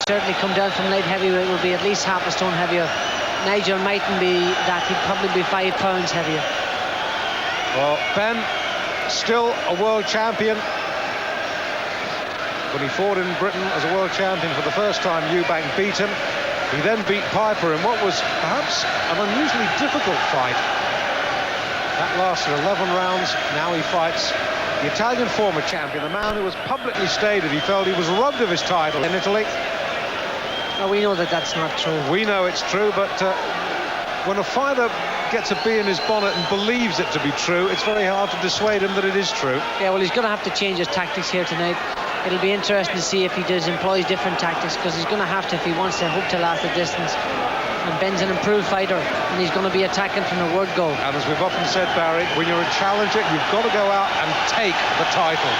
certainly come down from light heavyweight will be at least half a stone heavier. Nigel mightn't be that, he'd probably be 5 pounds heavier. Well, Benn, still a world champion. When he fought in Britain as a world champion for the first time, Eubank beat him. He then beat Piper in what was perhaps an unusually difficult fight. That lasted 11 rounds. Now he fights the Italian former champion, the man who has publicly stated he felt he was robbed of his title in Italy. Well, we know that that's not true. We know it's true, but when a fighter gets a bee in his bonnet and believes it to be true, it's very hard to dissuade him that it is true. Yeah, well, he's going to have to change his tactics here tonight. It'll be interesting to see if he employs different tactics, because he's going to have to if he wants to hope to last the distance. And Benn's an improved fighter, and he's going to be attacking from the word go. And as we've often said, Barry, when you're a challenger, you've got to go out and take the title.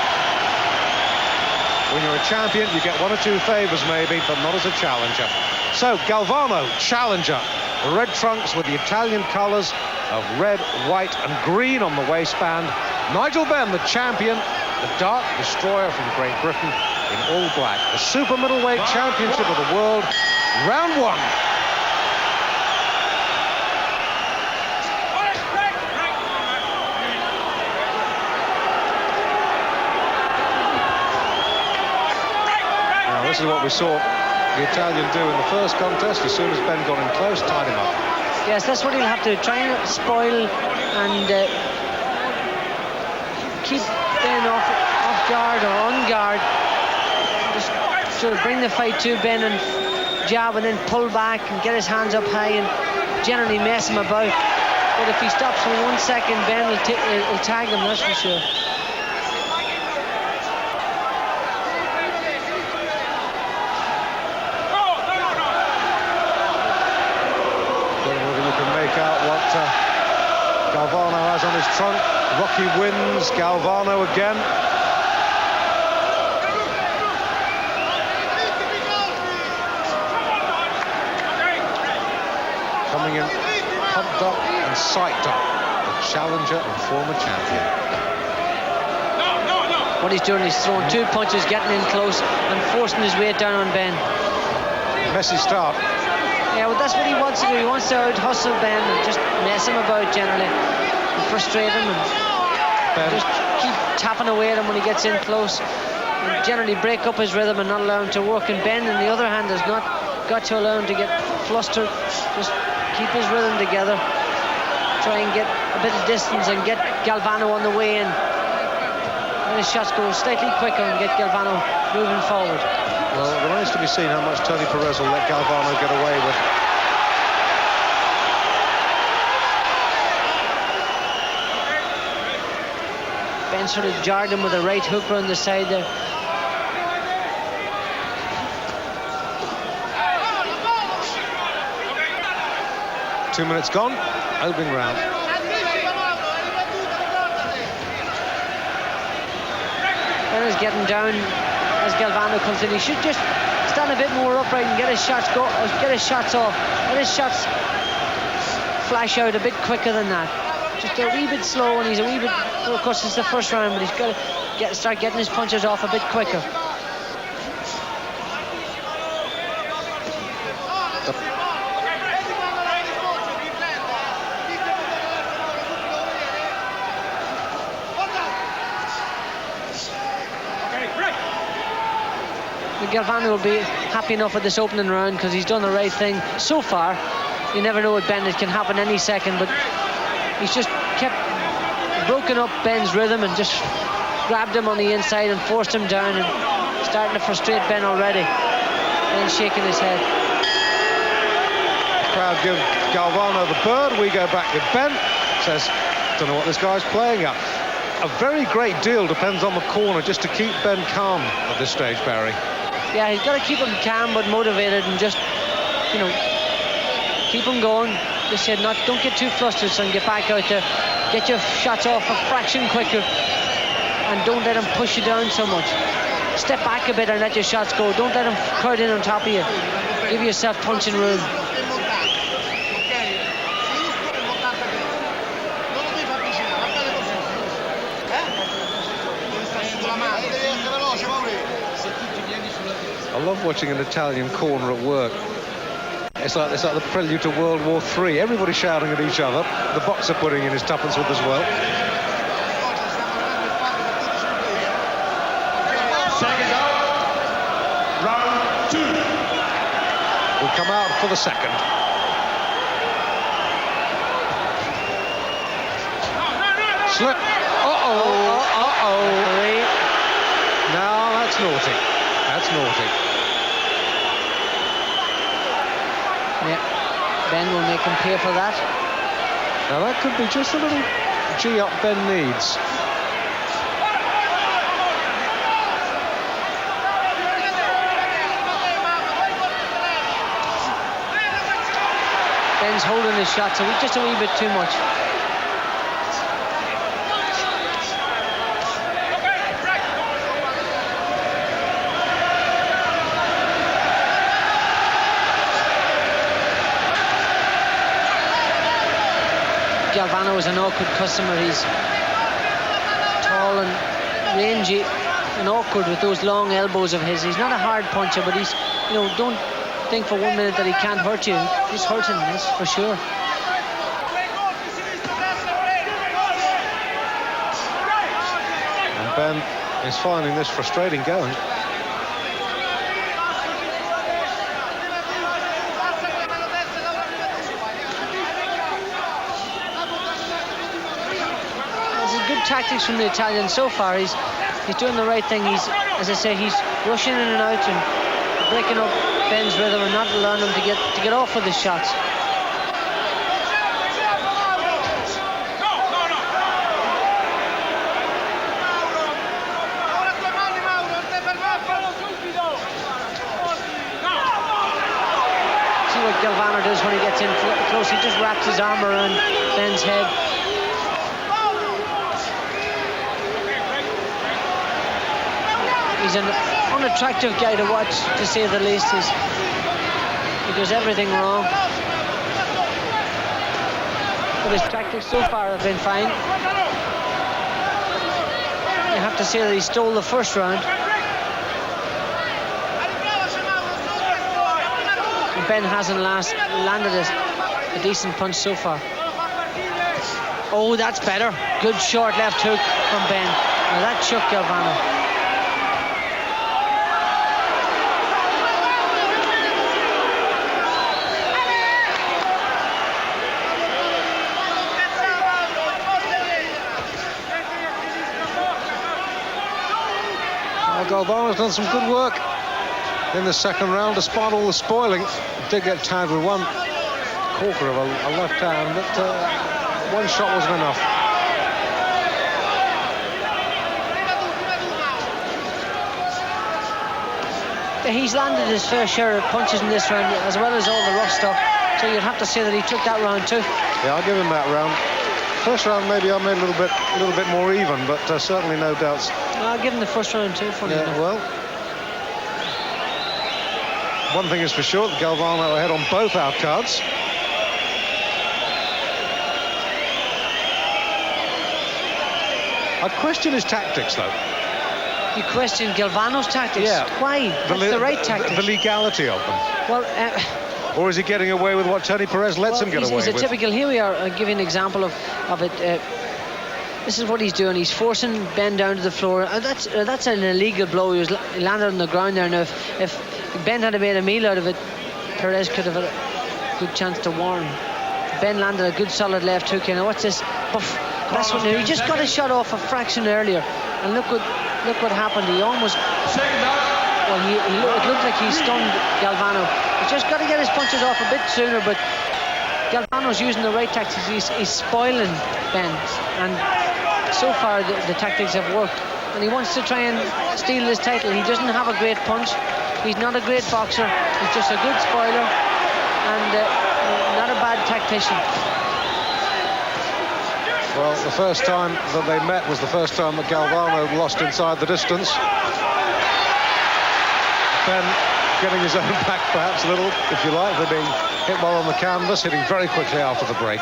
When you're a champion, you get 1 or 2 favours maybe, but not as a challenger. So, Galvano, challenger. The red trunks with the Italian colours of red, white and green on the waistband. Nigel Benn, the champion, the Dark Destroyer from Great Britain in all black. The super middleweight championship of the world, round 1. This is what we saw the Italian do in the first contest. As soon as Benn got in close, tied him up. Yes, that's what he'll have to try and spoil and keep Ben off guard or on guard. Just sort of bring the fight to Ben and jab and then pull back and get his hands up high and generally mess him about. But if he stops for 1 second, Ben will tag him, that's for sure. Galvano has on his trunk. Rocky wins. Galvano again. Coming in pumped up and psyched up. The challenger and former champion. What he's doing is throwing 2 punches, getting in close and forcing his weight down on Ben. Messy start. Yeah, well, that's what he wants to do. He wants to out-hustle Ben and just mess him about generally and frustrate him and just keep tapping away at him when he gets in close and generally break up his rhythm and not allow him to work. And Ben, on the other hand, has not got to allow him to get flustered. Just keep his rhythm together. Try and get a bit of distance and get Galvano on the way in. Let his shots go slightly quicker and get Galvano moving forward. Well, it remains to be seen how much Tony Perez will let Galvano get away with. Ben sort of jarred him with a right hook around the side there. Two minutes gone, opening round. Ben is getting down as Galvano comes in. He should just stand a bit more upright and get his shots off. Let his shots flash out a bit quicker than that. Just a wee bit slow, and he's a wee bit. Well, of course, it's the first round, but he's got to start getting his punches off a bit quicker. Galvano will be happy enough with this opening round because he's done the right thing so far. You never know with Ben, it can happen any second, but he's just kept broken up Ben's rhythm and just grabbed him on the inside and forced him down and starting to frustrate Ben already. Ben shaking his head. The crowd give Galvano the bird. We go back with Ben. Says, don't know what this guy's playing at. A very great deal depends on the corner just to keep Ben calm at this stage, Barry. Yeah, he's got to keep him calm but motivated and just, you know, keep him going. Just said, don't get too flustered, son. Get back out there, get your shots off a fraction quicker, and don't let him push you down so much. Step back a bit and let your shots go. Don't let him crowd in on top of you. Give yourself punching room. love watching an Italian corner at work. It's like the prelude to World War III. Everybody shouting at each other. The boxer putting in his tuppence with as well. Second out. Round 2. Will come out for the second. Slip. Now that's naughty. That's naughty. Yeah, Ben will make him pay for that. Now that could be just a little G-up Ben needs. Ben's holding his shots just a wee bit too much. Galvano is an awkward customer. He's tall and rangy and awkward with those long elbows of his. He's not a hard puncher, but he's, don't think for 1 minute that he can't hurt you. He's hurting, that's for sure. And Ben is finding this frustrating going. Tactics from the Italian so far. He's doing the right thing. As I say, he's rushing in and out and breaking up Ben's rhythm and not allowing him to get off with his shots. See what Galvano does when he gets in close. He just wraps his arm around Ben's head. He's an unattractive guy to watch, to say the least. He does everything wrong. But his tactics so far have been fine. You have to say that he stole the first round. And Ben hasn't landed a decent punch so far. Oh, that's better. Good short left hook from Ben. Now that shook Galvano. Galvano's done some good work in the second round, despite all the spoiling. Did get tagged with one corker of a left hand, but one shot wasn't enough. He's landed his fair share of punches in this round, as well as all the rough stuff. So you'd have to say that he took that round too. Yeah, I'll give him that round. First round, maybe I made a little bit more even, but certainly no doubts. I'll give him the first round too. Funny enough. Well, one thing is for sure, Galvano ahead on both our cards. I question his tactics, though. You question Galvano's tactics? Yeah. Why? That's the right tactics. The legality of them. Well. Or is he getting away with what Tony Perez lets him get away with? He's a typical. Here we are. I'll give you an example of it. This is what he's doing. He's forcing Ben down to the floor. That's an illegal blow. He landed on the ground there. Now, if Ben had made a meal out of it, Perez could have had a good chance to warn. Ben landed a good solid left hook. Now what's this? Buff. That's what. He just got a shot off a fraction earlier, and look what happened. He almost. Well, it looked like he stunned Galvano. He's just got to get his punches off a bit sooner, but Galvano's using the right tactics. He's spoiling Ben, and so far the tactics have worked. And he wants to try and steal this title. He doesn't have a great punch. He's not a great boxer. He's just a good spoiler and not a bad tactician. Well, the first time that they met was the first time that Galvano lost inside the distance. Ben getting his own back perhaps a little, if you like. They're being hit well on the canvas, hitting very quickly after the break.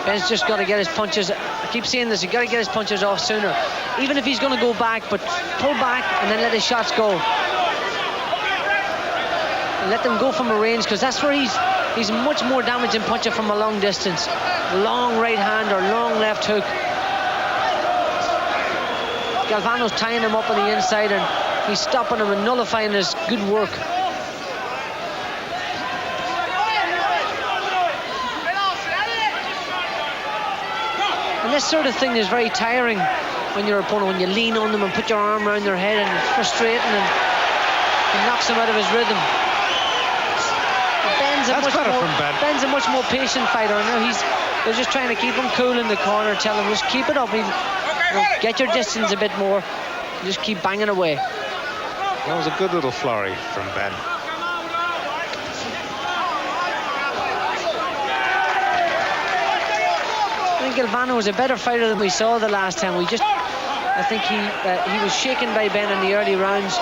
Ben's just got to get his punches. I keep saying this, he's got to get his punches off sooner. Even if he's going to go back, but pull back and then let his shots go. And let them go from a range, because that's where he's much more damaging puncher from a long distance. Long right hand or long left hook. Galvano's tying him up on the inside and he's stopping him and nullifying his good work. And this sort of thing is very tiring when your opponent, when you lean on them and put your arm around their head, and it's frustrating and it knocks him out of his rhythm. Ben's a much more patient fighter. I know they're just trying to keep him cool in the corner, tell him just keep it up, get your distance a bit more, just keep banging away. That was a good little flurry from Ben. I think Galvano was a better fighter than we saw the last time. I think he was shaken by Ben in the early rounds.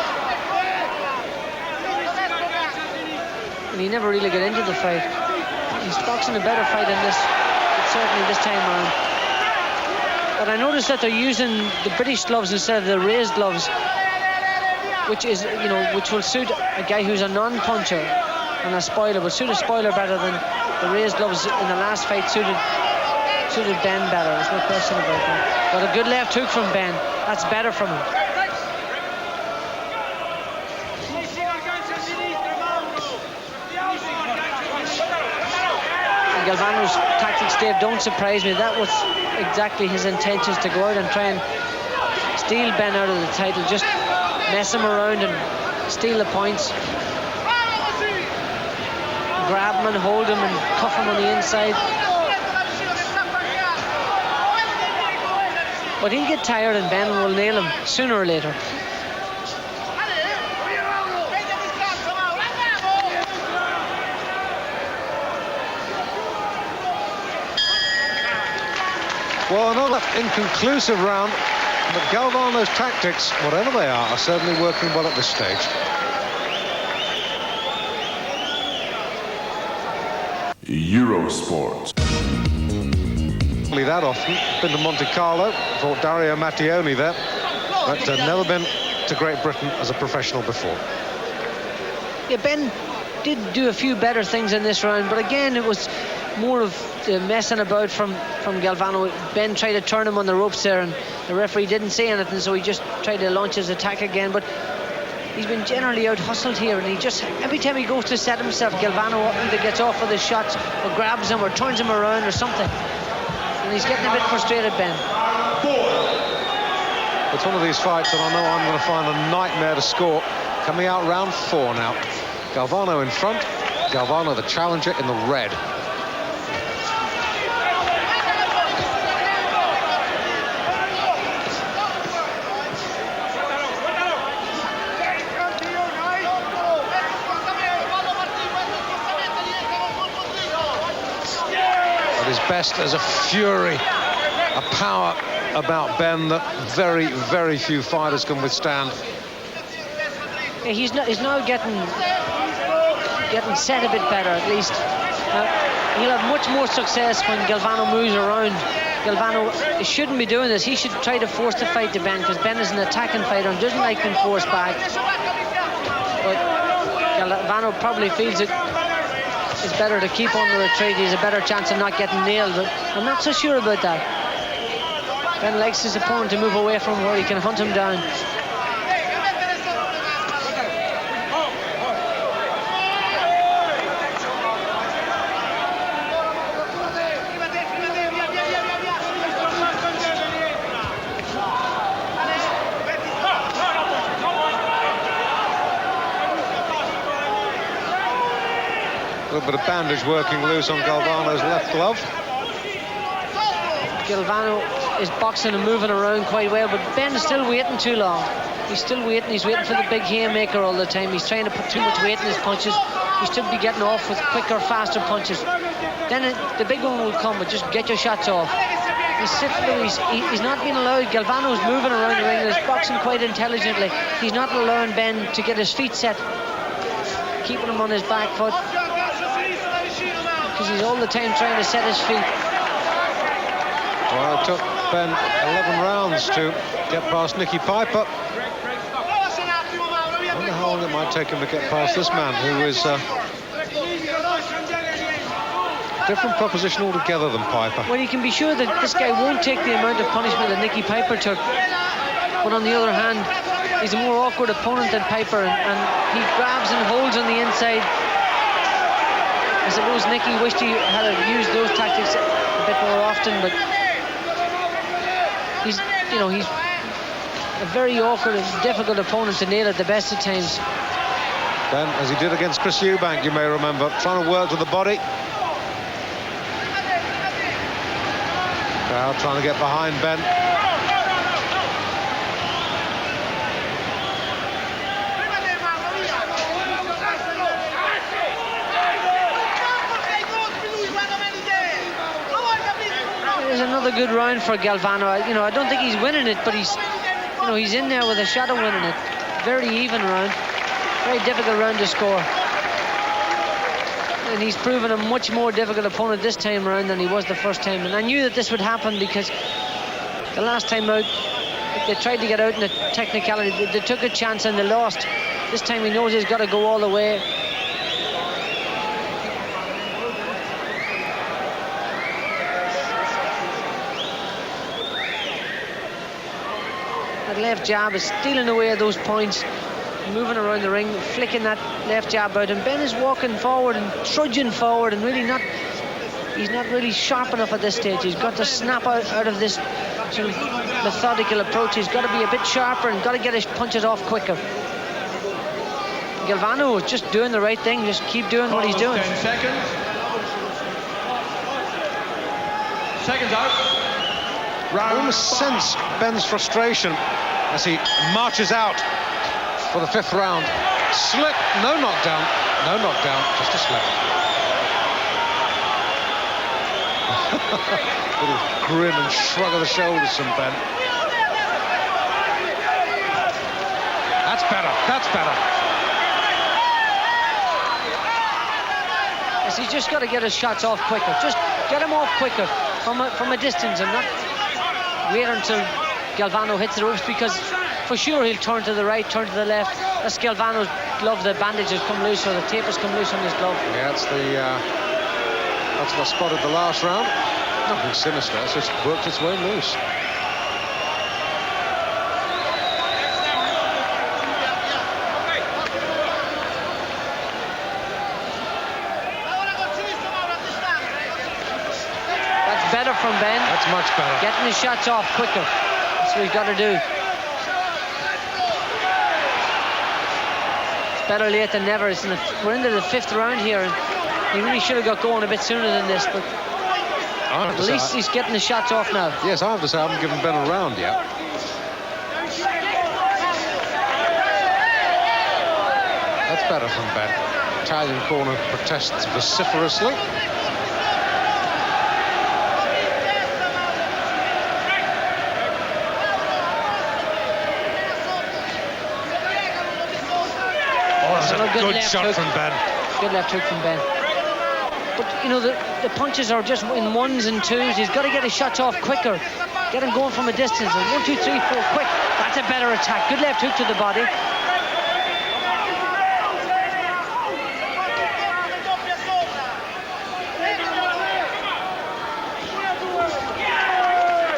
And he never really got into the fight. He's boxing a better fight in this, certainly this time around. But I noticed that they're using the British gloves instead of the raised gloves, which will suit a guy who's a non-puncher and a spoiler, will suit a spoiler better than the raised gloves in the last fight suited Ben better. There's no question about that. But a good left hook from Ben, that's better from him. Galvano's tactics, Dave, don't surprise me. That was exactly his intentions, to go out and try and steal Ben out of the title, just mess him around and steal the points, grab him and hold him and cuff him on the inside. But he'll get tired and Ben will nail him sooner or later. Well, another inconclusive round, but Galvano's tactics, whatever they are certainly working well at this stage. Eurosport. That often been to Monte Carlo, fought Dario Mattioni there, but never been to Great Britain as a professional before. Yeah, Ben did do a few better things in this round, but again it was more of messing about from Galvano. Ben tried to turn him on the ropes there and the referee didn't say anything, so he just tried to launch his attack again. But he's been generally out hustled here, and he just, every time he goes to set himself, Galvano either gets off with his shots or grabs him or turns him around or something, and he's getting a bit frustrated, Ben. It's one of these fights that I know I'm going to find a nightmare to score. Coming out round 4 now. Galvano in front, Galvano the challenger in the red. At his best, there's a fury, a power about Ben that very, very few fighters can withstand. Yeah, he's now getting set a bit better, at least. He'll have much more success when Galvano moves around. Galvano shouldn't be doing this. He should try to force the fight to Ben, because Ben is an attacking fighter and doesn't like being forced back. But Galvano probably feels it is better to keep on the retreat. He has a better chance of not getting nailed, but I'm not so sure about that. Ben likes his opponent to move away from where he can hunt him down. A little bit of bandage working loose on Galvano's left glove. Galvano is boxing and moving around quite well, but Ben is still waiting too long. He's still waiting. He's waiting for the big haymaker all the time. He's trying to put too much weight in his punches. He should be getting off with quicker, faster punches. Then the big one will come, but just get your shots off. He's not being allowed. Galvano's moving around the ring and is boxing quite intelligently. He's not allowing Ben to get his feet set, keeping him on his back foot, because he's all the time trying to set his feet. Well, it took Ben 11 rounds to get past Nicky Piper. I wonder how long it might take him to get past this man, who is a different proposition altogether than Piper. Well, you can be sure that this guy won't take the amount of punishment that Nicky Piper took. But on the other hand, he's a more awkward opponent than Piper, and he grabs and holds on the inside. I suppose Nicky wished he had used those tactics a bit more often, but he's a very awkward and difficult opponent to nail at the best of times. Ben, as he did against Chris Eubank, you may remember, trying to work with the body. Crowd trying to get behind Ben. There's another good round for Galvano. I don't think he's winning it, but he's in there with a shot of winning it. Very even round, very difficult round to score. And he's proven a much more difficult opponent this time around than he was the first time. And I knew that this would happen because the last time out, they tried to get out in a technicality. They took a chance and they lost. This time he knows he's got to go all the way. That left jab is stealing away those points, moving around the ring, flicking that left jab out, and Ben is walking forward and trudging forward, and he's not really sharp enough at this stage. He's got to snap out of this sort of methodical approach. He's got to be a bit sharper and got to get his punches off quicker. Galvano is just doing the right thing, just keep doing what he's doing. 10 seconds. Seconds out. I almost sense Ben's frustration as he marches out for the 5th round. Slip, no knockdown, just a slip. Little grin and shrug of the shoulders from Ben. That's better. Yes, he's just got to get his shots off quicker. Just get him off quicker from a distance and not wait until Galvano hits the ropes, because for sure he'll turn to the right, turn to the left. That's Galvano's glove. The bandage has come loose, or the tape has come loose on his glove. Yeah, that's what I spotted the last round. Nothing sinister, it's just worked its way loose. That's better from Ben. That's much better. Getting his shots off quicker. That's what he's got to do. It's better late than never. We're into the 5th round here, and he really should have got going a bit sooner than this, but at least he's getting the shots off now. Yes, I have to say I haven't given Ben a round yet. That's better from Ben. Italian corner protests vociferously. Good shot from Ben. Good left hook from Ben. But the punches are just in 1s and 2s. He's got to get his shots off quicker. Get him going from a distance. And 1, 2, 3, 4, quick. That's a better attack. Good left hook to the body.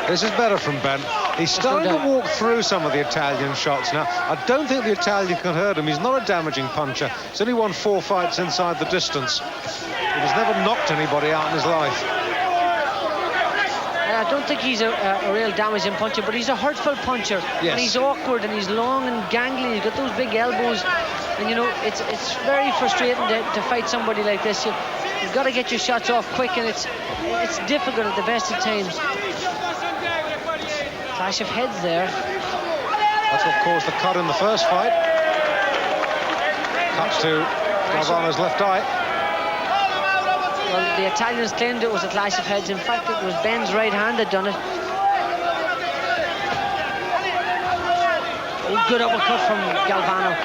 This is better from Ben. He's starting to walk through some of the Italian shots now. I don't think the Italian can hurt him. He's not a damaging puncher. He's only won 4 fights inside the distance. He's never knocked anybody out in his life. I don't think he's a real damaging puncher, but he's a hurtful puncher. Yes. And he's awkward, and he's long and gangly. He's got those big elbows. And, it's very frustrating to fight somebody like this. You've got to get your shots off quick, and it's difficult at the best of times. Clash of heads there. That's what caused the cut in the first fight. Cut to Galvano's left eye. Well, the Italians claimed it was a clash of heads. In fact, it was Ben's right hand that done it. Oh, good uppercut from Galvano.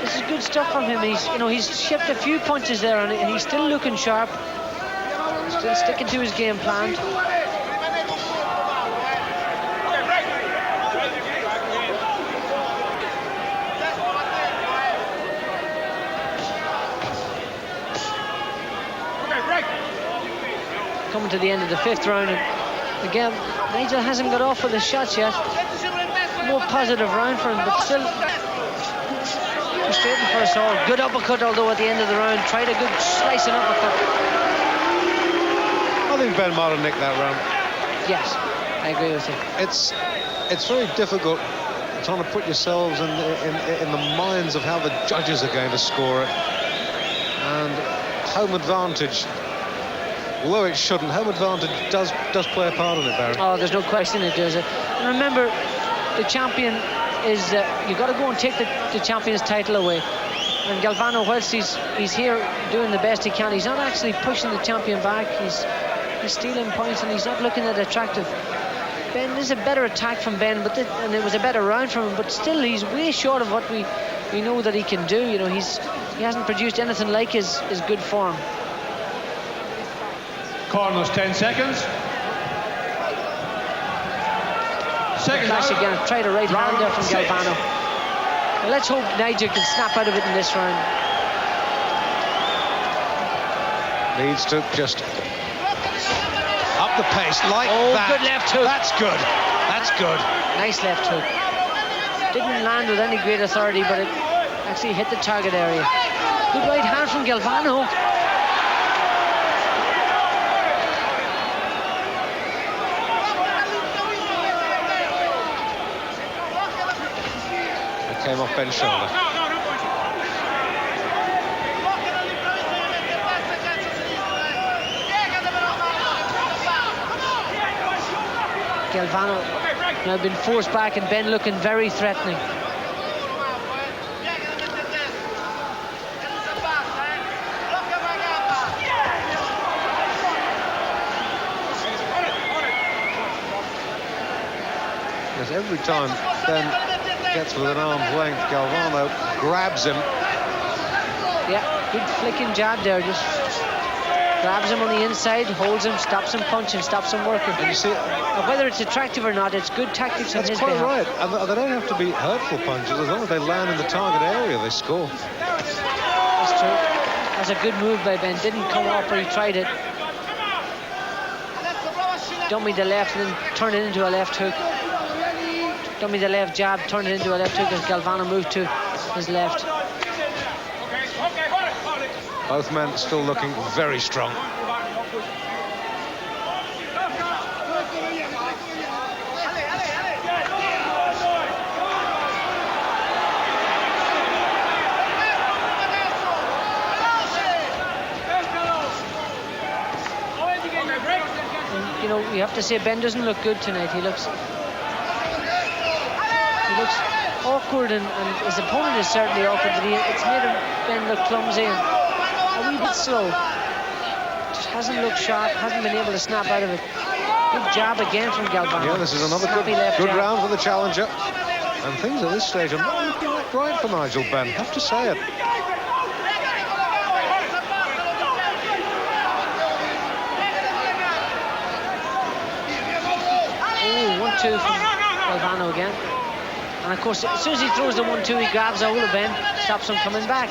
This is good stuff from him. He's shipped a few punches there, and he's still looking sharp. Still sticking to his game plan. coming to the end of the 5th round. And again, Nigel hasn't got off with his shots yet. More positive round for him, but still frustrating for us all. Good uppercut, although at the end of the round, tried a good slicing uppercut. I think Ben might have nicked that round. Yes, I agree with you. It's very difficult trying to put yourselves in the minds of how the judges are going to score it. And home advantage, although it shouldn't, home advantage does play a part in it, Barry. Oh, there's no question it does. And remember, the champion is you've got to go and take the champion's title away. And Galvano, whilst he's here doing the best he can, he's not actually pushing the champion back. He's stealing points and he's not looking at attractive. Ben, this is a better attack from Ben, and it was a better round from him, but still he's way short of what we know that he can do. You know, he hasn't produced anything like his good form. Corners 10 seconds. Second Flash again, tried a right hand there from Galvano. Well, let's hope Nigel can snap out of it in this round. Needs to just up the pace like that. Good left hook. That's good. That's good. Nice left hook. Didn't land with any great authority, but it actually hit the target area. Good right hand from Galvano. It came off Ben's shoulder. Galvano now been forced back and Ben looking very threatening. Because every time Ben gets within arm's length, Galvano grabs him. Yeah, good flicking jab there, just grabs him on the inside, holds him, stops him punching, stops him working. And you see, whether it's attractive or not, it's good tactics on his that's quite behalf. right. And they don't have to be hurtful punches. As long as they land in the target area, they score. That's true. That's a good move by Ben. Didn't come off, but he tried it. Dummy the left and then turn it into a left hook. Dummy the left jab, turn it into a left hook as Galvano moved to his left. Both men still looking very strong. And, you know, you have to say Ben doesn't look good tonight. He looks awkward, and his opponent is certainly awkward, but it's made Ben look clumsy and a wee bit slow. Just hasn't looked sharp, hasn't been able to snap out of it. Good jab again from Galvano. Yeah, this is another good round for the challenger. And things at this stage are not looking that bright for Nigel Benn, I have to say it. Oh, 1-2 from Galvano again. And of course, as soon as he throws the 1-2, he grabs a hold of Ben, stops him coming back.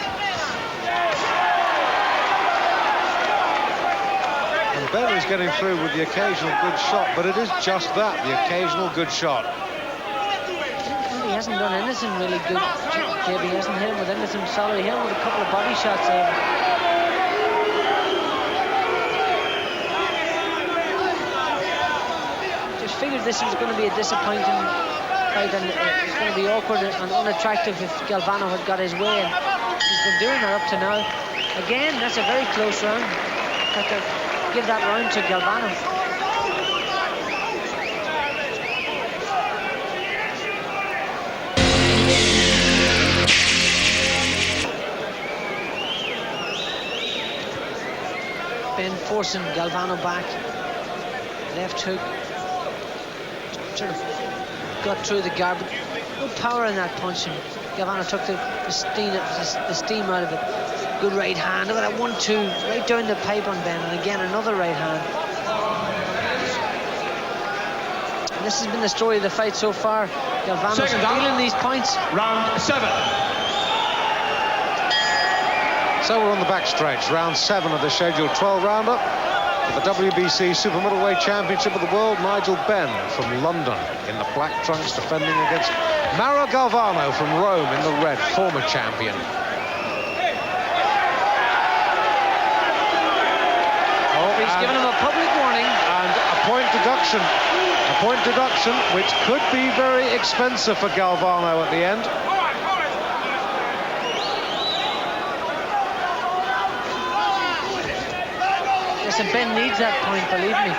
And Ben is getting through with the occasional good shot, but it is just that, the occasional good shot. He hasn't done anything really good. He hasn't hit him with anything solid. He hit him with a couple of body shots there. Just figured this was going to be a disappointing fight, and it's going to be awkward and unattractive if Galvano had got his way, and he's been doing that up to now. Again, that's a very close round. Got to give that round to Galvano. Ben forcing Galvano back. Left hook. Sort of got through the guard, but no power in that punch. And Galvano took the steam out of it. Good right hand. Look at that 1-2 right down the pipe on Ben, and again another right hand. And this has been the story of the fight so far. Galvano's stealing these points. Round 7. So we're on the back stretch, round 7 of the scheduled 12 rounder. The WBC Super Middleweight Championship of the World, Nigel Benn from London in the black trunks, defending against Mauro Galvano from Rome in the red, former champion. He's given him a public warning. And a point deduction. A point deduction, which could be very expensive for Galvano at the end. Listen, Ben needs that point, believe me.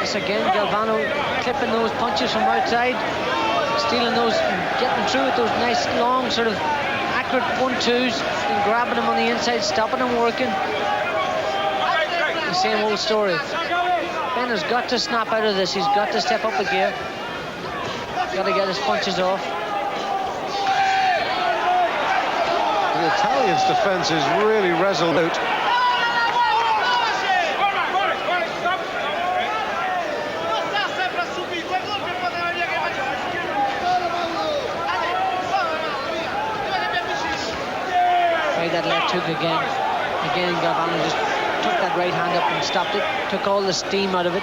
Yes, again, Galvano clipping those punches from outside, stealing those, getting through with those nice long sort of accurate 1-2s and grabbing him on the inside, stopping him working. The same old story. Ben has got to snap out of this. He's got to step up a gear. Got to get his punches off. The Italian's defense is really resolute. That left hook again. Again, Galvano just took that right hand up and stopped it. Took all the steam out of it.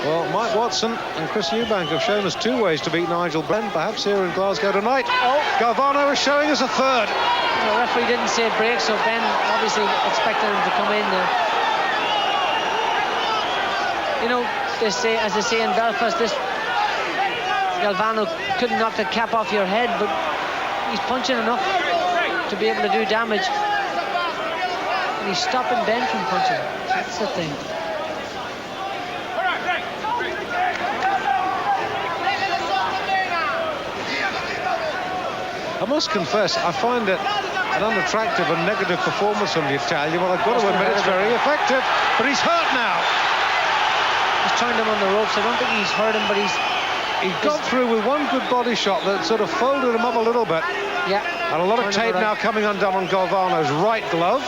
Well, Mike Watson and Chris Eubank have shown us 2 ways to beat Nigel Benn, perhaps here in Glasgow tonight. Oh, Galvano is showing us a 3rd. The referee didn't say break, so Ben obviously expected him to come in there. You know, they say, as they say in Belfast, this Galvano couldn't knock the cap off your head, but he's punching enough to be able to do damage. And he's stopping Ben from punching. That's the thing. I must confess, I find it an unattractive and negative performance from the Italian. Well, I've got to admit it's very effective, but he's hurt now. He's turned him on the ropes. I don't think he's hurt him, but he got through with one good body shot that sort of folded him up a little bit. Yeah. And a lot of tape now coming undone on Galvano's right glove.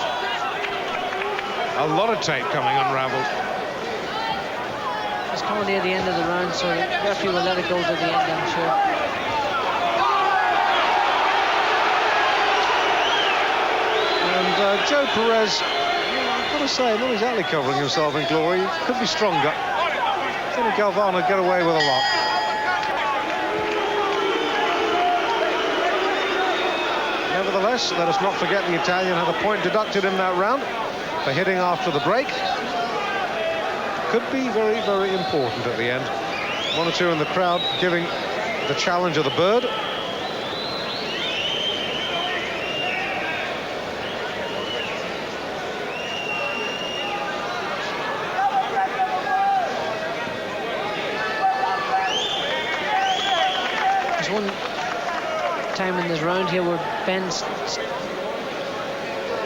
A lot of tape coming unraveled. It's coming near the end of the round, so the referee will let it go to the end, I'm sure. And Joe Perez, I've got to say, not exactly covering himself in glory. He could be stronger. I think Galvano get away with a lot. Nevertheless, let us not forget the Italian had a point deducted in that round for hitting after the break. Could be very, very important at the end. 1 or 2 in the crowd giving the challenger the bird. There's one time in this round here where Ben's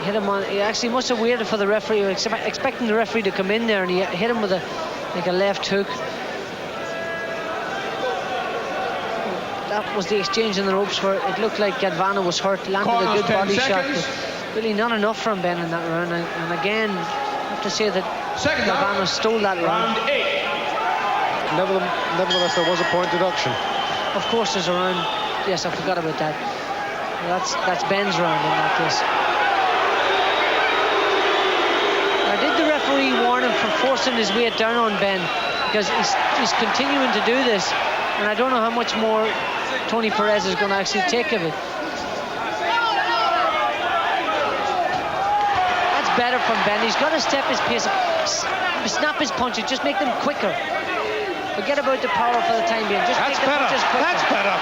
hit him on. He actually must have waited for the referee, expecting the referee to come in there, and he hit him with a left hook. That was the exchange in the ropes where it looked like Galvano was hurt, landed a good body shot, but really not enough from Ben in that round. And again, I have to say that Galvano stole that round. Nevertheless, there was a point deduction. Of course, there's a round. Yes, I forgot about that. That's Ben's round in that case. Now, did the referee warn him for forcing his weight down on Ben? Because he's continuing to do this, and I don't know how much more Tony Perez is going to actually take of it. That's better from Ben. He's got to step his pace up, snap his punches, just make them quicker. Forget about the power for the time being. Just make the punches quicker. That's better.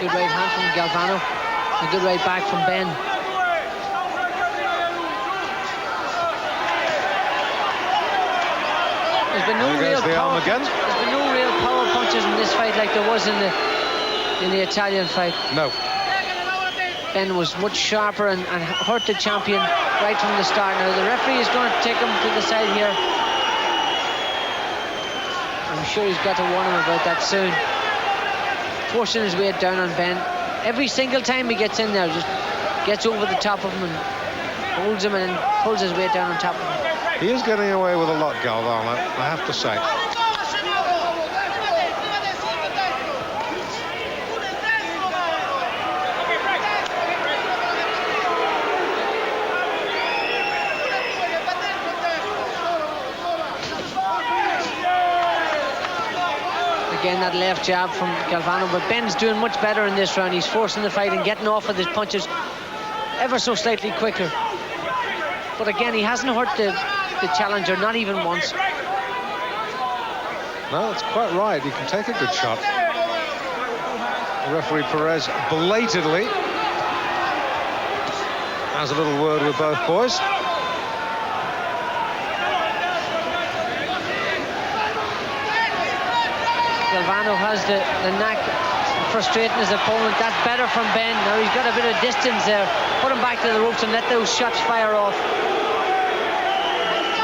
Good right hand from Galvano. A good right back from Ben. There's been no real power. There's been no real power punches in fight like there was in the Italian fight. No. Ben was much sharper and hurt the champion right from the start. Now the referee is going to take him to the side here. I'm sure he's got to warn him about that soon. Forcing his weight down on Ben. Every single time he gets in there, just gets over the top of him and holds him and then pulls his weight down on top of him. He is getting away with a lot, Galvano, I have to say. Again, that left jab from Galvano, but Ben's doing much better in this round. He's forcing the fight and getting off with his punches ever so slightly quicker. But again, he hasn't hurt the challenger, not even once. No, that's quite right. He can take a good shot. Referee Perez belatedly has a little word with both boys. Galvano has the knack of frustrating his opponent. That's better from Ben. Now he's got a bit of distance there. Put him back to the ropes and let those shots fire off.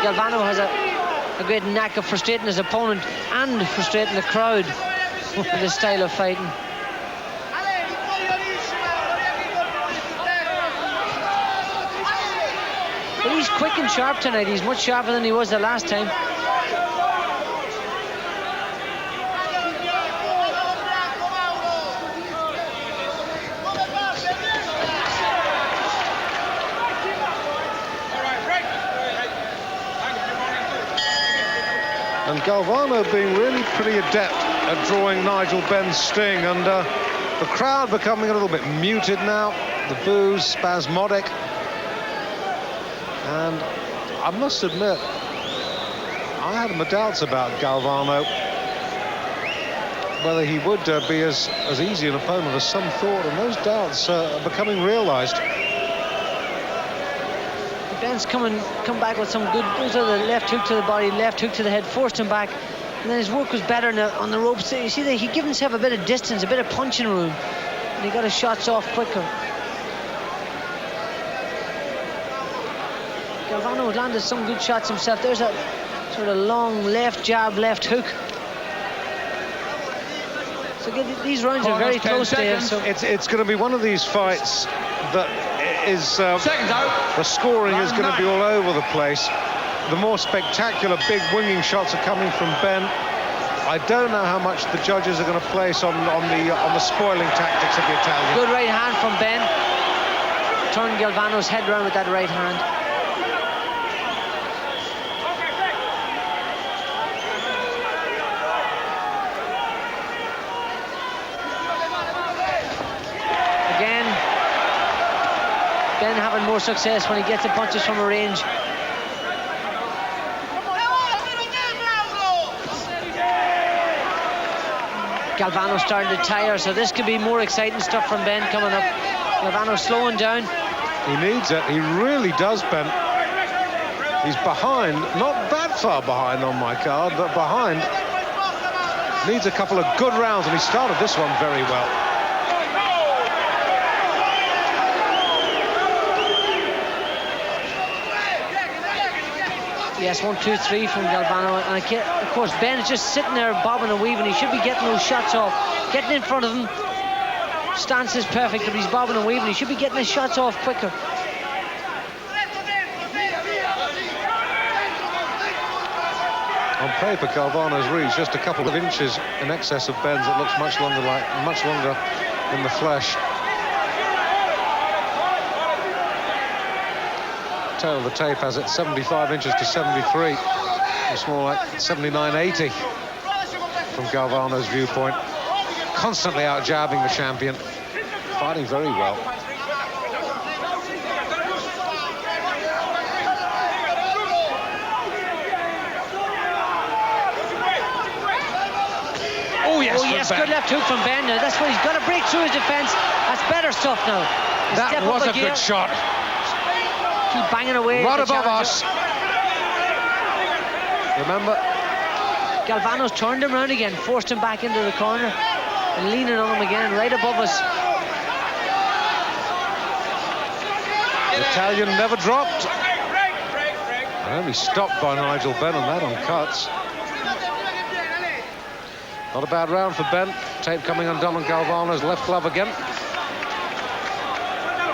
Galvano has a great knack of frustrating his opponent and frustrating the crowd with this style of fighting. But he's quick and sharp tonight. He's much sharper than he was the last time. And Galvano being really pretty adept at drawing Nigel Benn's sting, and the crowd becoming a little bit muted now, the boos spasmodic. And I must admit, I had my doubts about Galvano, whether he would be as easy an opponent as some thought, and those doubts are becoming realised. Ben's come back with some good, those are the left hook to the body, left hook to the head, forced him back, and then his work was better on the ropes. You see that he gave himself a bit of distance, a bit of punching room, and he got his shots off quicker. Galvano had landed some good shots himself. There's a sort of long left jab, left hook. So these rounds are very close, Dave. So it's going to be one of these fights that is Seconds out. the scoring is going to be all over the place. The more spectacular big winging shots are coming from Ben. I don't know how much the judges are going to place on the spoiling tactics of the Italian. good right hand from Ben. Turned Galvano's head around with that right hand. Ben having more success when he gets the punches from a range. Galvano starting to tire, so this could be more exciting stuff from Ben coming up. Galvano slowing down. He needs it. He really does, Ben. He's behind, not that far behind on my card, but behind. Needs a couple of good rounds, and he started this one very well. Yes, 1, 2, 3 from Galvano, and of course Ben is just sitting there bobbing and weaving. He should be getting those shots off, getting in front of him. Stance is perfect, but he's bobbing and weaving. He should be getting his shots off quicker. On paper, Galvano's reach just a couple of inches in excess of Ben's. It looks much longer in the flesh. Tail of the tape has it 75 inches to 73. It's more like 79-80 from Galvano's viewpoint. Constantly out jabbing the champion, fighting very well. Oh yes, good left hook from Ben. Now that's what he's got to break through his defense. That's better stuff now. That was a good shot. Keep banging away. Right above us. Remember, Galvano's turned him around again, forced him back into the corner, and leaning on him again, right above us. The Italian never dropped. And only stopped by Nigel Benn on that on cuts. Not a bad round for Ben. Tape coming undone on Galvano's left glove again.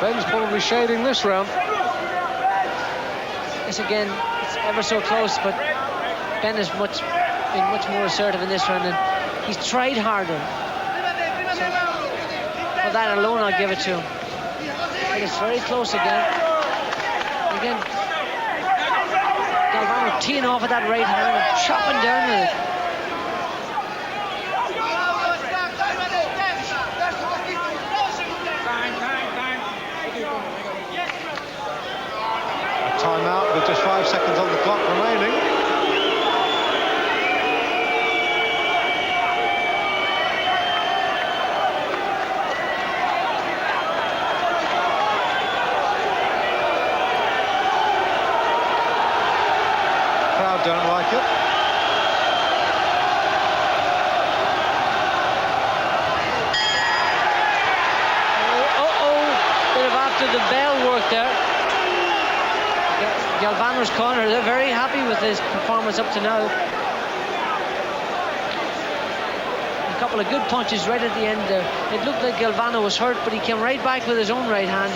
Ben's probably shading this round. Yes, again, it's ever so close, but Ben has been much more assertive in this round, and he's tried harder. So, for that alone, I'll give it to him. But it's very close again. Again, Galvano teeing off at that right hand and chopping down with it. Timeout with just 5 seconds on the clock remaining. Crowd don't like it. Bit of after the bell work there. Galvano's corner, they're very happy with his performance up to now. A couple of good punches right at the end there. It looked like Galvano was hurt, but he came right back with his own right hand.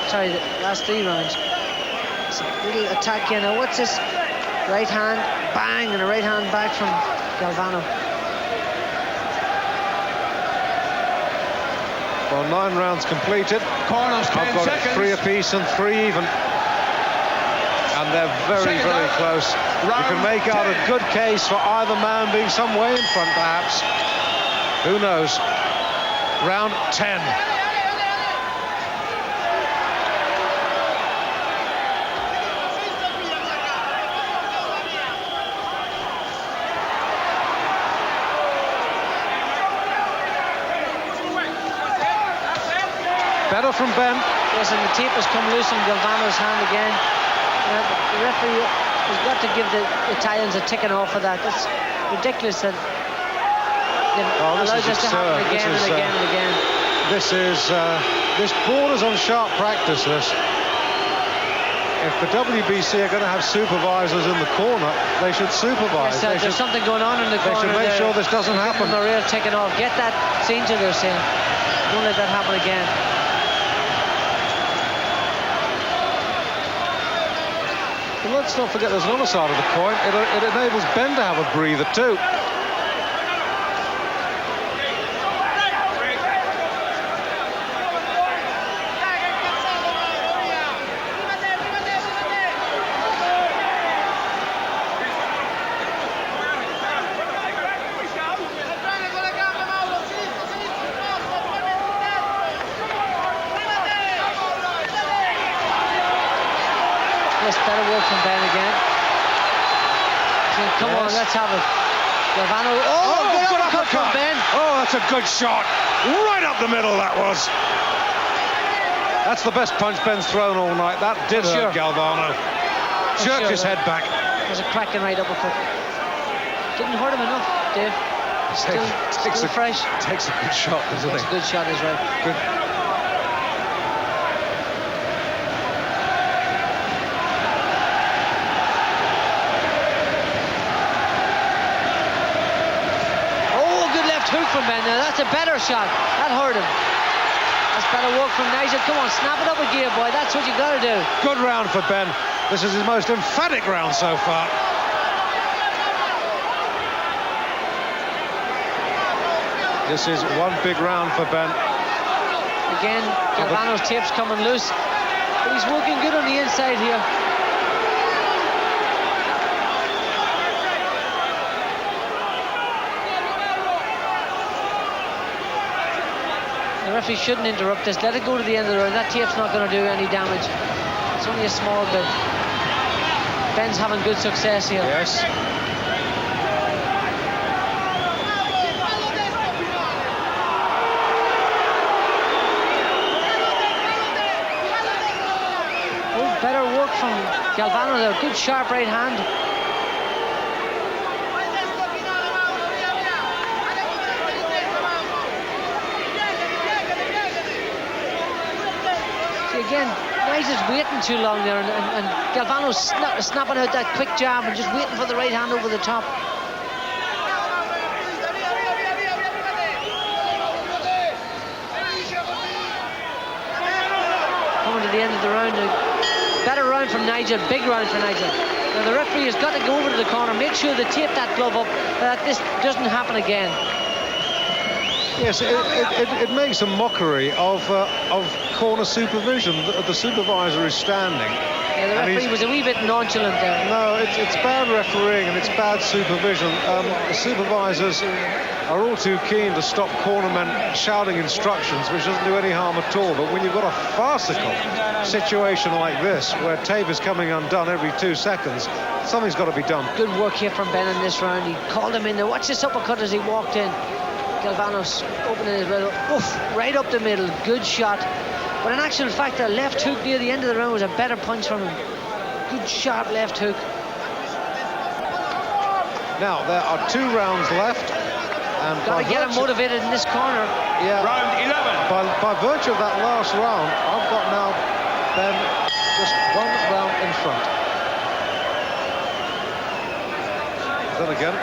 Sorry, the last 3 rounds. It's a little attack here now. What's this? Right hand, bang, and a right hand back from Galvano. Well, 9 rounds completed. Corners, 10 I've got seconds. it 3 apiece and 3 even. And they're very, Second very out. close. You Round can make out 10. a good case for either man being some way in front, perhaps. Who knows? Round 10. Better from Ben. Yes, and the tape has come loose in Galvano's hand again. The referee has got to give the Italians a ticking off of that. It's ridiculous that they've allowed this to happen again and again and again. This borders on sharp practice, this. If the WBC are going to have supervisors in the corner, they should supervise. Yes, there's something going on in the corner. They should make sure this doesn't happen. The real ticking off. Get that danger, they're saying. Don't let that happen again. Well, let's not forget there's another side of the coin. It enables Ben to have a breather too. Yes, better work from Ben again. So, come on, let's have it. Galvano. Oh, good uppercut from Ben. Oh, that's a good shot. Right up the middle, that was. That's the best punch Ben's thrown all night. That did hurt Galvano. Jerked his head back. It was a cracking right uppercut. Didn't hurt him enough, Dave. Still fresh. Takes a good shot, doesn't he? It's a good shot, is right. Good. Hook from Ben now. That's a better shot. That hurt him. That's better work from Nigel. Come on, snap it up a gear, boy. That's what you got to do. Good round for Ben. This is his most emphatic round so far. This is one big round for Ben. Again, Galvano's tape's coming loose, but he's working good on the inside here. The referee shouldn't interrupt this. Let it go to the end of the round. That tape's not going to do any damage. It's only a small bit. Ben's having good success here. Yes. Better work from Galvano there. Good sharp right hand. See again, Nigel's waiting too long there, and Galvano's snapping out that quick jab and just waiting for the right hand over the top. Coming to the end of the round, a better round from Nigel, big round for Nigel. Now the referee has got to go over to the corner, make sure they tape that glove up, that this doesn't happen again. Yes, it makes a mockery of corner supervision. The supervisor is standing. Yeah, the referee was a wee bit nonchalant there. No, it's bad refereeing and it's bad supervision. The supervisors are all too keen to stop cornermen shouting instructions, which doesn't do any harm at all. But when you've got a farcical situation like this, where tape is coming undone every 2 seconds, something's got to be done. Good work here from Ben in this round. He called him in there. Watch this uppercut as he walked in. Galvano's opening his middle. Oof, right up the middle. Good shot. But in actual fact, the left hook near the end of the round was a better punch from him. Good sharp left hook. Now, there are 2 rounds left. And got to get him motivated in this corner. Yeah. Round 11. By virtue of that last round, I've got now Ben just 1 round in front. Then again,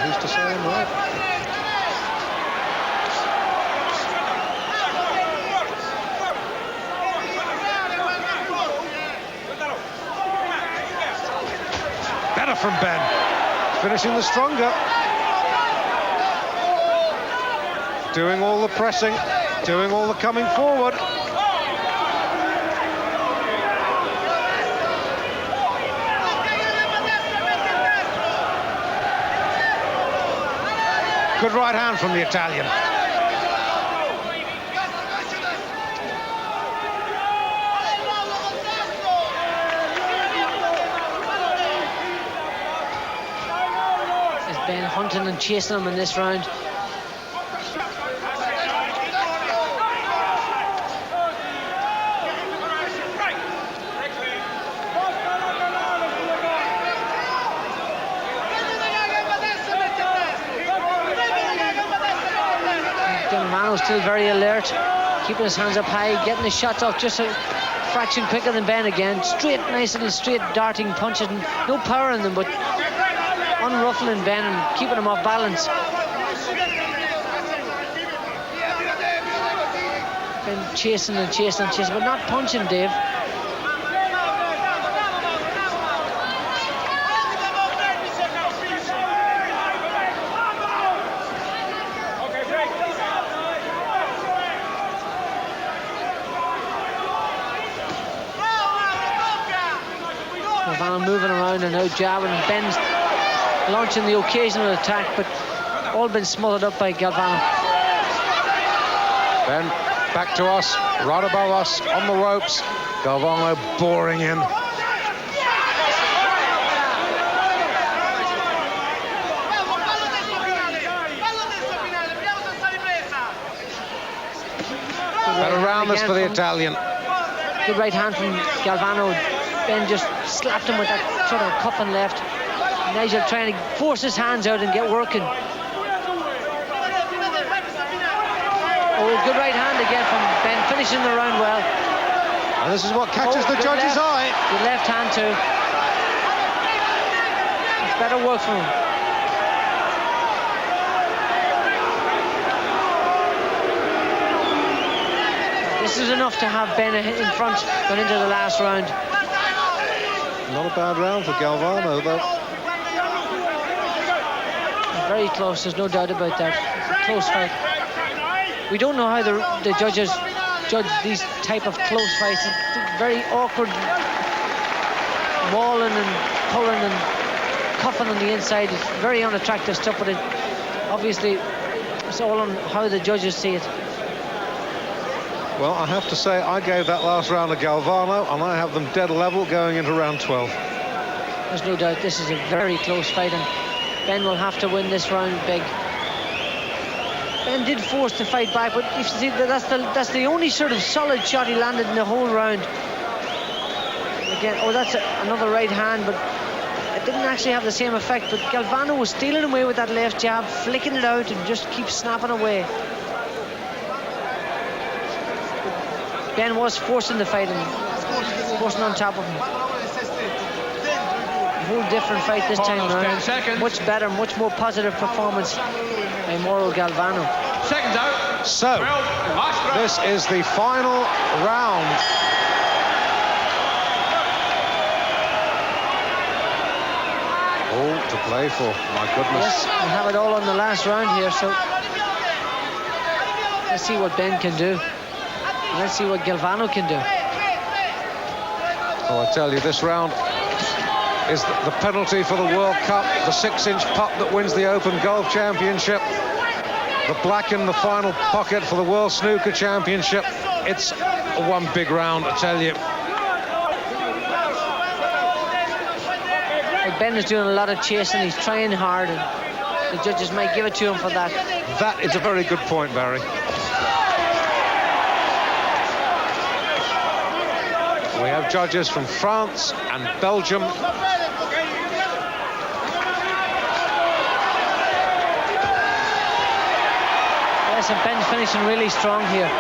who's to say I'm right? Better from Ben. Finishing the stronger. Doing all the pressing, doing all the coming forward. Good right hand from the Italian. Is Ben hunting and chasing him in this round. Galvano's still very alert, keeping his hands up high, getting his shots off just a fraction quicker than Ben again. Straight, nice little straight darting punches, and no power in them, but unruffling Ben and keeping him off balance. Ben chasing and chasing and chasing, but not punching, Dave. Galvano moving around and out jabbing, and Ben's launching the occasional attack, but all been smothered up by Galvano. Ben back to us, right above us, on the ropes. Galvano boring in. Better round this for the Italian. Good right hand from Galvano. Ben just slapped him with that sort of cupping left. Nigel trying to force his hands out and get working. Oh, good right hand again from Ben, finishing the round well. And this is what catches the judge's eye. Good left hand too. It's better work from him. This is enough to have Ben in front going into the last round. Not a bad round for Galvano, though. Very close, there's no doubt about that. Close fight. We don't know how the judges judge these type of close fights. It's very awkward, mauling and pulling and cuffing on the inside. It's very unattractive stuff, but obviously it's all on how the judges see it. Well, I have to say, I gave that last round to Galvano, and I have them dead level going into round 12. There's no doubt this is a very close fight, and Ben will have to win this round big. Ben did force the fight back, but you see that's the only sort of solid shot he landed in the whole round. Again, that's another right hand, but it didn't actually have the same effect. But Galvano was stealing away with that left jab, flicking it out, and just keep snapping away. Ben was forcing the fight and forcing on top of him. A whole different fight this time around. Much better, much more positive performance by Mauro Galvano. Seconds out. So, this is the final round. All to play for, my goodness. Yes, we have it all on the last round here, so let's see what Ben can do. Let's see what Galvano can do. Oh, I tell you, this round is the penalty for the World Cup, the 6-inch puck that wins the Open Golf Championship, the black in the final pocket for the World Snooker Championship. It's one big round, I tell you. Well, Ben is doing a lot of chasing, he's trying hard, and the judges might give it to him for that. That is a very good point, Barry. We have judges from France and Belgium. Yes, and Ben's finishing really strong here.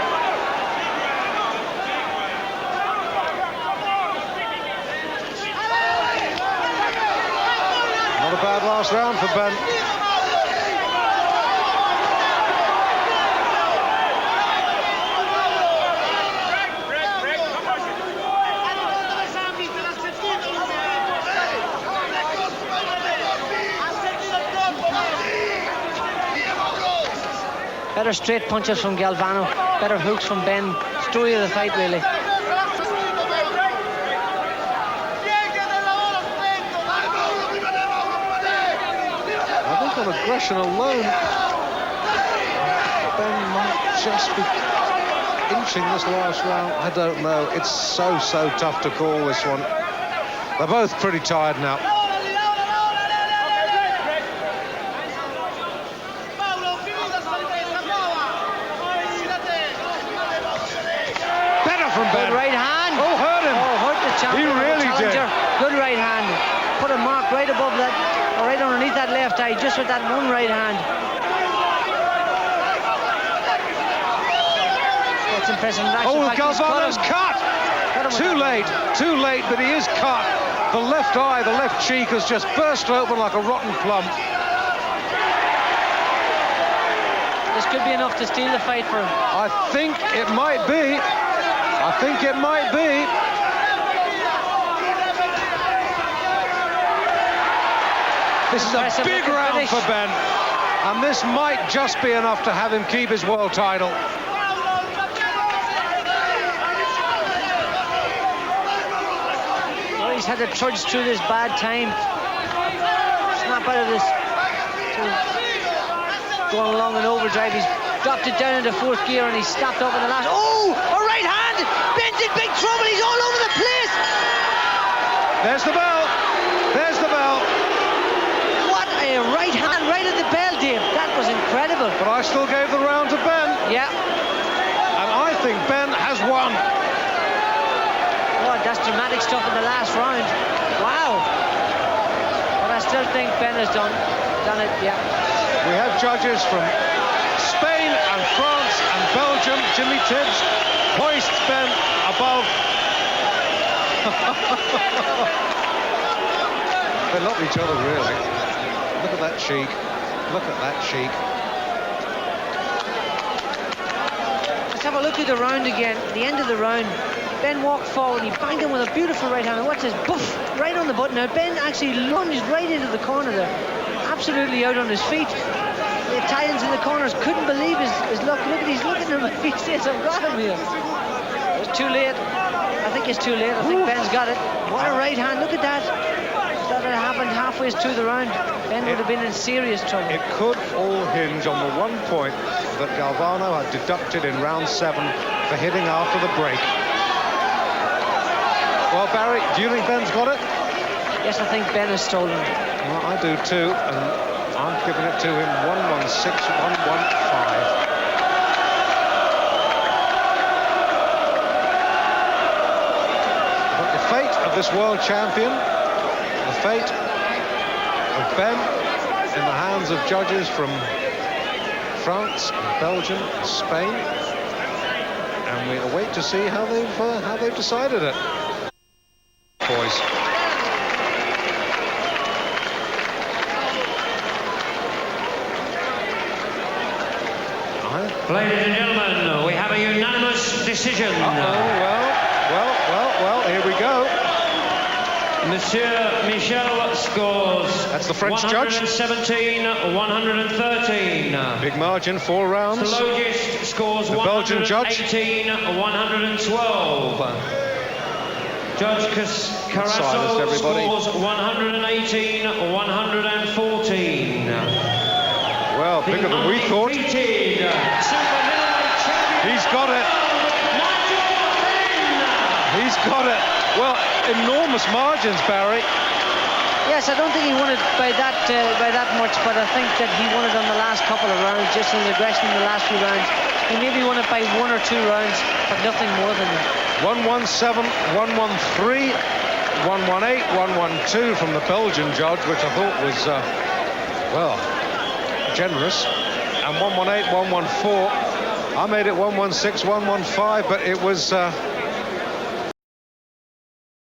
Not a bad last round for Ben. Better straight punches from Galvano, better hooks from Ben. Story of the fight, really. I think on aggression alone, Ben might just be inching this last round. I don't know. It's so tough to call this one. They're both pretty tired now. Better from Ben. Good right hand. Oh, hurt him. Oh, hurt the champion. He really challenger. did. Good right hand. Put a mark right above that, or right underneath that left eye, just with that one right hand. That's impressive. Oh, Galvano's cut. Too late, but he is cut. The left eye, the left cheek has just burst open like a rotten plum. This could be enough to steal the fight for him. I think it might be. I think it might be. This is a big round for Ben, and this might just be enough to have him keep his world title. Well, he's had to trudge through this bad time. Snap out of this. Going along in overdrive. He's dropped it down into fourth gear and he's stopped up in the last. Oh, a right hand! Ben's in big trouble. He's all over the place. There's the bell. There's the bell. What a right hand right at the bell, Dave. That was incredible. But I still gave the round to Ben. Yeah. And I think Ben has won. Oh, that's dramatic stuff in the last round. Wow. But I still think Ben has done it, yeah. We have judges from Spain and France and Belgium. Jimmy Tibbs hoists Ben above. They love each other, really. Look at that cheek. Look at that cheek. Let's have a look at the round again. At the end of the round, Ben walked forward. He banged him with a beautiful right hand. Watch this, boof, right on the button. Now Ben actually lunged right into the corner there. Absolutely out on his feet. The Italians in the corners couldn't believe his luck. Look at he's looking at him. He says, I've got him here. It's too late. I think it's too late. I think Ben's got it. What a right hand. Look at that. If that had happened halfway through the round, Ben would have been in serious trouble. It could all hinge on the 1 point that Galvano had deducted in round 7 for hitting after the break. Well, Barry, do you think Ben's got it? Yes, I think Ben has stolen it. Well, I do too. And I'm giving it to him 116, 115. But the fate of this world champion, the fate of Benn, in the hands of judges from France, Belgium, Spain, and we await to see how they've decided it, boys. Ladies and gentlemen, we have a unanimous decision. Well, here we go. Monsieur Michel scores. That's the French judge. 117, 113. Big margin, 4 rounds. Slogist scores The Belgian judge. 118, 112. Judge Carasso scores 118, 114. Well, bigger than we thought. Super-middleweight champion. He's got it. Nigel Benn. He's got it. Well, enormous margins, Barry. Yes, I don't think he won it by that much, but I think that he won it on the last couple of rounds, just in the aggression in the last few rounds. He maybe won it by 1 or 2 rounds, but nothing more than that. 117, 113, 118, 112 from the Belgian judge, which I thought was, well, generous. And 118, 114. I made it 116, 115, but it was